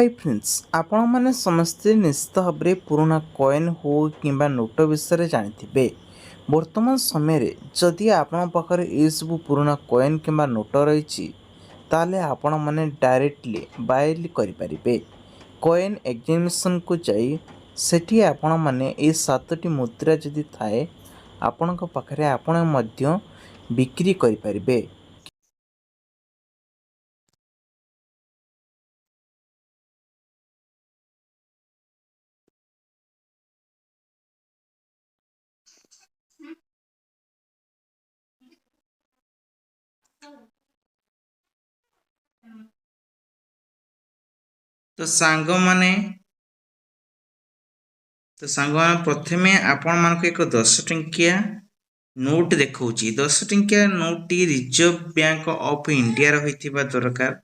Hi friends आपण मैंने समस्ते निश्चित भाव में पुराना कॉइन हो कि नोट विषय जानी वर्तमान समय जदि आपण पाखे ये सब पुराना कॉइन कि नोट रही ताले आपण मैंने डायरेक्टली बाय करें कॉइन एग्जामिनेशन को जाई सेठी आपण मैंने ये 7टी मुद्रा जदि थाए आपण पाखे आपण बिक्री करें। तो सांग माने प्रथमे आपण मानक एक 10 टंकिया नोट देखौची 10 टंकिया note reserve bank of India रहिथिबा दरकार।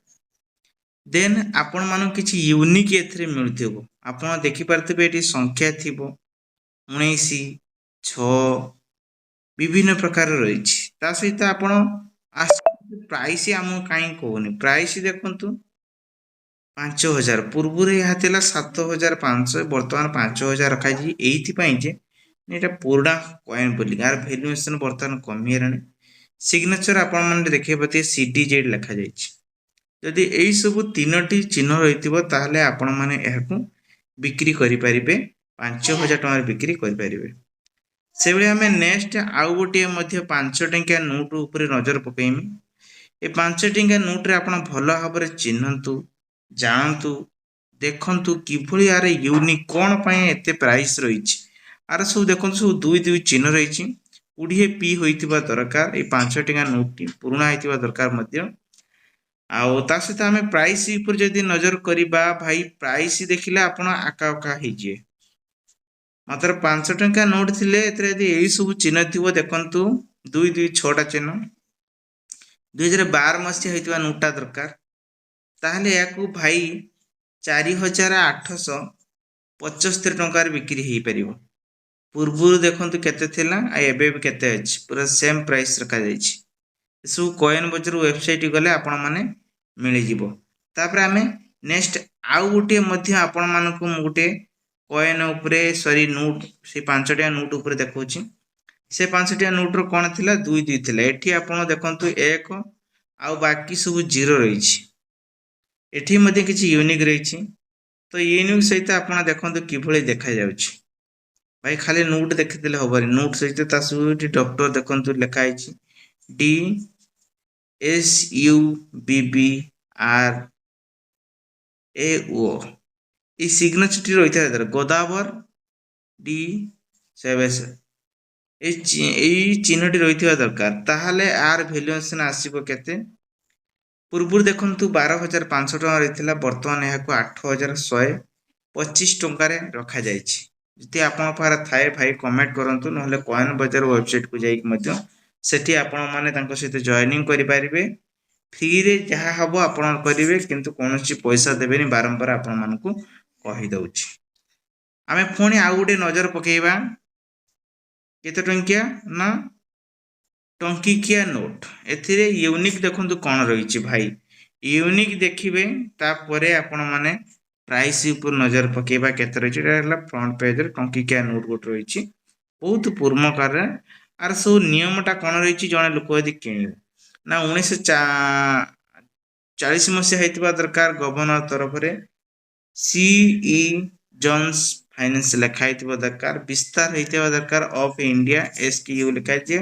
देन आपण मानक किछि यूनिक एथरे मिलथिबो आपण देखि पारथिबे एटी संख्या थिबो 19 6 विभिन्न प्रकार रहिछि ता सहित आपण प्राइस हम काई कहूनी प्राइस देखंतु 5000 पूर्व यह 7500 बर्तमान 5000 रखाई ये ये पुराना कॉइन बोली यार भैल्युएसन बर्तमान कमी सिग्नेचर आपण मैंने देखिए पाते CTZ लिखा जाइए जदि यही सब 3टी चिन्ह रही ताहले आपण मैंने बिक्री करें 5000 टकर बिक्री करें। से भाई आम नेक्स्ट आउ गोटे 5 टंकिया नोट उपर नजर पकईमी ये 5 टंकिया नोट रे आपण भल भाव में चिन्हतु जानतु देखंतु किभली यार यूनिक कौन पाए एते प्राइस रही आर सब देखो सब 2 चिन्ह रही 20p होइतिबा दरकार ये 5 टंका नोट पुराना होइतिबा दरकार मध्य आउ ता सहित आम प्राइस ऊपर जदि नजर करिबा भाई प्राइस देखिले आपण आका आका हिजे मात्र 5 टंका नोट थिले एतरे यदि एई सब चिन्ह थिबो देखंतु 2 चिन्ह 2012 मसीहा होइतिबा नोटटा दरकार ताहले याकू भाई 4875 टंकार बिक्री हो पार पूर्व देखते केते थिला एबे भी केते अछि पूरा सेम प्राइस रखा जाइछि सब कॉइन बजार वेबसाइट गले आपण माने मिल जिवो तापर आमे नेक्स्ट आउ गोटे मध्य आपण मानकु गोटे कॉइन उपरे सॉरी नोट से 5 टका नोट उपरे देखौछि से 5 टका नोट रो कोन थिला 2 थिला एठी आपण देखंतु 1 आउ बाकी सब 0 रहिछि एठी मध्ये किछि यूनिक रहिछि तो यूनिक सहित आपण देखंतु किभली देखा जाउछि भाई खाली नोट देखिदेले होबरी नोट सहित ता सब डॉक्टर देखंतु लिखा आइछि DSUBBRAO ये सिग्नेचर रही था गोदावर D7 चिन्हटी रही दरकार ताहले आर भैल्युएसन आसीबो केते पूर्व देखंतु 12500 टका रही बर्तमान यह 8125 टंकार रखा जाइछि जदि आपण पार थाए भाई कमेंट करंतु नहले कॉइन बाजार वेबसाइट को जाइक मध्य सेठी आपण माने तांको सहित जॉइनिंग करि पारिबे फ्री रे जहा हबो आपण करिवे किंतु कोनोसी पैसा देबेनी बारंबार आपण मानकू कहि दउछि आमे फोनी आ गुटे नजर पकेइबा केते टंकिया ना टंकिकिया नोट एथिरे यूनिक देखंतु कोन रहिछि भाई यूनिक देखिबे तापरे आपण माने प्राइस ऊपर नजर पकेबा केते रहिछि एला फ्रंट पेज रे टंकिकिया नोट गोट रहिछि बहुत पुरमकार आर सब नियमटा कोन रहिछि जने लोक यदि किनिले ना 1940 मसीहा हेतिबा दरकार गवर्नर तरफ रे CE जोन्स फाइनेंस लिखा हेतिबा दरकार विस्तार हेतिबा दरकार ऑफ इंडिया SKU लिखा जे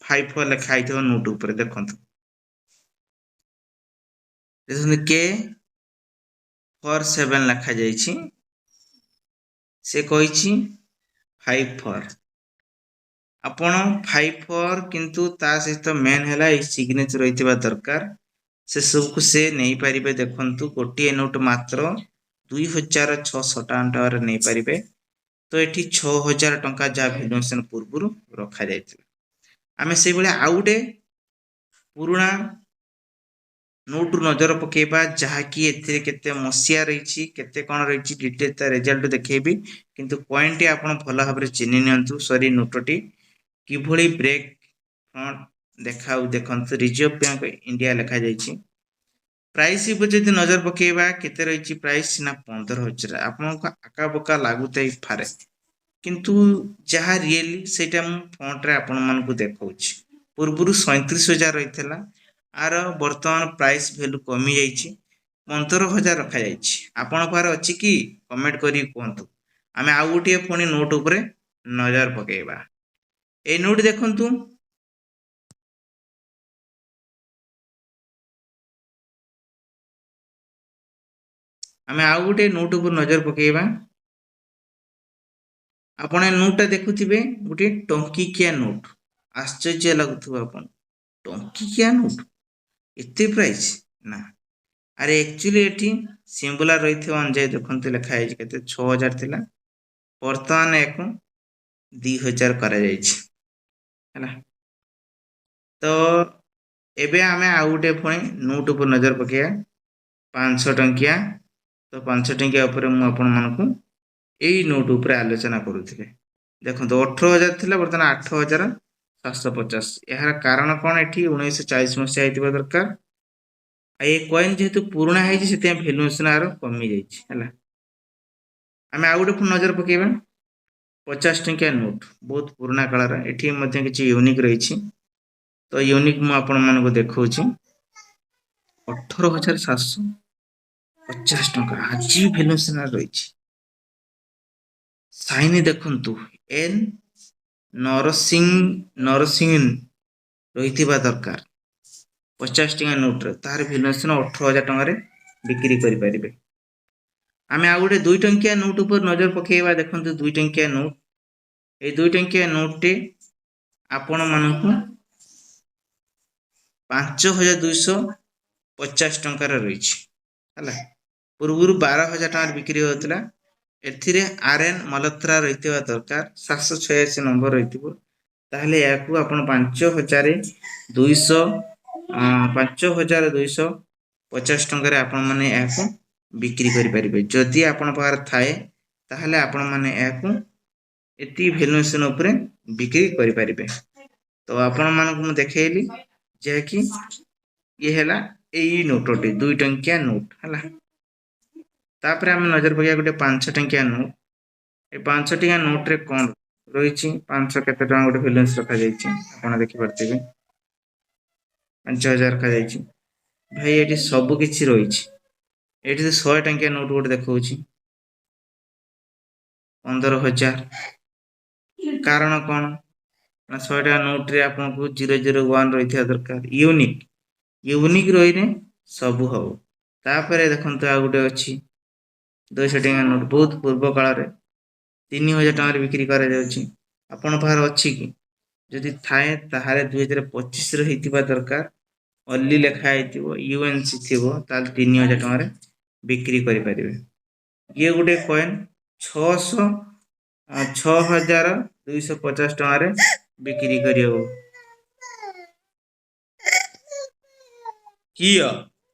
5 लिखा हेतिबा नोट ऊपर देखंतु के 47 लिखा जाइछि से कहिछि 54 आपण 54 किंतु ता सहित मेन हैला ई सिग्नेचर रहितिबा दरकार से सब को से नहीं पारिबे देखंतु गोटे नोट मात्र 2600 टका नहीं पारिबे तो एठी 6000 टका जा भैल्युएसन पूर्व रखा जाइछि आमे से बेले आ गुटे पुराना नोट नजर पकेबा जहा कि एथिरे केते मसिया रहिछि केते कोन रहिछि डिटेल ता रिजल्ट देखेबी किंतु पॉइंट आपण भल भाबरे चिन्हि नियंतु सॉरी नोटटी किभली ब्रेक फ्रंट देखाउ देखंतु रिजर्व बैंक इंडिया लिखा जाइछि ପ୍ରାଇସ୍ ଉପରେ ଯଦି ନଜର ପକେଇବା କେତେ ରହିଛି ପ୍ରାଇସ୍ ନା 15,000 ଆପଣଙ୍କୁ ଆକାବକା ଲାଗୁଥାଇ ପାରେ କିନ୍ତୁ ଯାହା ରିଏଲି ସେଇଟା ମୁଁ ଫ୍ରଣ୍ଟରେ ଆପଣମାନଙ୍କୁ ଦେଖାଉଛି ପୂର୍ବରୁ 37,000 ରହିଥିଲା ଆର ବର୍ତ୍ତମାନ ପ୍ରାଇସ୍ ଭ୍ୟାଲୁ କମିଯାଇଛି 15,000 ରଖାଯାଇଛି ଆପଣଙ୍କ ପାଖରେ ଅଛି କି କମେଣ୍ଟ କରିକି କୁହନ୍ତୁ ଆମେ ଆଉ ଗୋଟିଏ ପୁଣି ନୋଟ୍ ଉପରେ ନଜର ପକେଇବା এই নোট ଦେଖନ୍ତୁ ଆମେ ଆଉ ଗୋଟେ ନୋଟ୍ ଉପରେ ନଜର ପକେଇବା ଆପଣ ଏ ନୋଟଟା ଦେଖୁଥିବେ ଗୋଟେ ଟଙ୍କିକିଆ ନୋଟ୍ ଆଶ୍ଚର୍ଯ୍ୟ ଲାଗୁଥିବ ଆପଣ ଟଙ୍କିକିଆ ନୋଟ୍ ଏତେ ପ୍ରାଇସ୍ ନା ଆରେ ଆକ୍ଚୁଆଲି ଏଠି ସିମ୍ବୁଲାର ରହିଥିବା ଅନୁଯାୟୀ ଦେଖନ୍ତୁ ଲେଖା ହେଇଛି କେତେ 6,000 ଥିଲା ବର୍ତ୍ତମାନ ଏକୁ 2,000 କରାଯାଇଛି ହେଲା ତ ଏବେ ଆମେ ଆଉ ଗୋଟେ ପୁଣି ନୋଟ୍ ଉପରେ ନଜର ପକେଇବା 500 ଟଙ୍କିଆ ତ 500 ଟଙ୍କିଆ ଉପରେ ମୁଁ ଆପଣମାନଙ୍କୁ ଏଇ ନୋଟ୍ ଉପରେ ଆଲୋଚନା କରୁଥିଲି ଦେଖନ୍ତୁ 18,000 ଥିଲା ବର୍ତ୍ତମାନ 8,750 ଏହାର କାରଣ କ'ଣ ଏଠି 1940 ମସିହା ହେଇଥିବା ଦରକାର ଆଉ ଏ କଏନ୍ ଯେହେତୁ ପୁରୁଣା ହେଇଛି ସେଥିପାଇଁ ଭ୍ୟାଲୁଏସନ୍ ଆର କମିଯାଇଛି ହେଲା ଆମେ ଆଉ ଗୋଟେ ପୁଣି ନଜର ପକେଇବା 50 ଟଙ୍କିଆ ନୋଟ୍ ବହୁତ ପୁରୁଣା କାଳର ଏଠି ମଧ୍ୟ କିଛି ୟୁନିକ୍ ରହିଛି ତ ୟୁନିକ୍ ମୁଁ ଆପଣମାନଙ୍କୁ ଦେଖାଉଛି 18,750 ଟଙ୍କା ଆଜି ଭ୍ୟାଲୁଏସନ୍ ରହିଛି ସାଇନ୍ ଦେଖନ୍ତୁ ଏନ୍ ନରସିଂହ ରହିଥିବା ଦରକାର 50 ଟଙ୍କା ନୋଟ୍ରେ ତାହାର ଭ୍ୟାଲୁଏସନ୍ 18,000 ଟଙ୍କାରେ ବିକ୍ରି କରିପାରିବେ ଆମେ ଆଉ ଗୋଟେ 2 ଟଙ୍କିଆ ନୋଟ୍ ଉପରେ ନଜର ପକେଇବା ଦେଖନ୍ତୁ 2 ଟଙ୍କିଆ ନୋଟ୍ এই 2 ଟଙ୍କିଆ ନୋଟ୍ଟି ଆପଣମାନଙ୍କୁ 5,250 ଟଙ୍କାର ରହିଛି ହେଲା ପୂର୍ବରୁ 12,000 ଟଙ୍କାରେ ବିକ୍ରି ହେଉଥିଲା ଏଥିରେ ଆର୍ଏନ୍ ମଲତ୍ରା ରହିଥିବା ଦରକାର 786 ନମ୍ବର ରହିଥିବ ତାହେଲେ ଏହାକୁ ଆପଣ 5,250 ଟଙ୍କାରେ ଆପଣମାନେ ଏହାକୁ ବିକ୍ରି କରିପାରିବେ ଯଦି ଆପଣଙ୍କ ପାଖରେ ଥାଏ ତାହେଲେ ଆପଣମାନେ ଏହାକୁ ଏତିକି ଭ୍ୟାଲୁଏସନ୍ ଉପରେ ବିକ୍ରି କରିପାରିବେ ତ ଆପଣମାନଙ୍କୁ ମୁଁ ଦେଖେଇଲି ଯାହାକି ଇଏ ହେଲା ଏଇ ନୋଟଟି 2 ଟଙ୍କିଆ ନୋଟ୍ ହେଲା ତାପରେ ଆମେ ନଜର ପକେଇବା ଗୋଟେ 5 ଟଙ୍କିଆ ନୋଟ୍ ଏ 5 ଟଙ୍କିଆ ନୋଟ୍ରେ କ'ଣ ରହିଛି 500 କେତେ ଟଙ୍କା ଗୋଟେ ଭ୍ୟାଲୁଏନ୍ସ ରଖାଯାଇଛି ଆପଣ ଦେଖିପାରୁଥିବେ 5,000 ରଖାଯାଇଛି ଭାଇ ଏଠି ସବୁ କିଛି ରହିଛି ଏଠି 100 ଟଙ୍କିଆ ନୋଟ୍ ଗୋଟେ ଦେଖାଉଛି 15,000 କାରଣ କ'ଣ ନା 100 ଟଙ୍କା ନୋଟ୍ରେ ଆପଣଙ୍କୁ 001 ରହିଥିବା ଦରକାର ୟୁନିକ୍ ରହିଲେ ସବୁ ହବ ତାପରେ ଦେଖନ୍ତୁ ଆଉ ଗୋଟେ ଅଛି 200 ଟଙ୍କା ନୋଟ୍ ବହୁତ ପୂର୍ବ କାଳରେ 3,000 ଟଙ୍କାରେ ବିକ୍ରି କରାଯାଉଛି ଆପଣଙ୍କ ପାଖରେ ଅଛି କି ଯଦି ଥାଏ ତାହେଲେ 2025 ହେଇଥିବା ଦରକାର ଅଲି ଲେଖା ହେଇଥିବ ୟୁଏନସି ଥିବ ତାହେଲେ 3,000 ଟଙ୍କାରେ ବିକ୍ରି କରିପାରିବେ ଇଏ ଗୋଟେ କଏନ୍ 6,250 ଟଙ୍କାରେ ବିକ୍ରି କରିହେବ କିଅ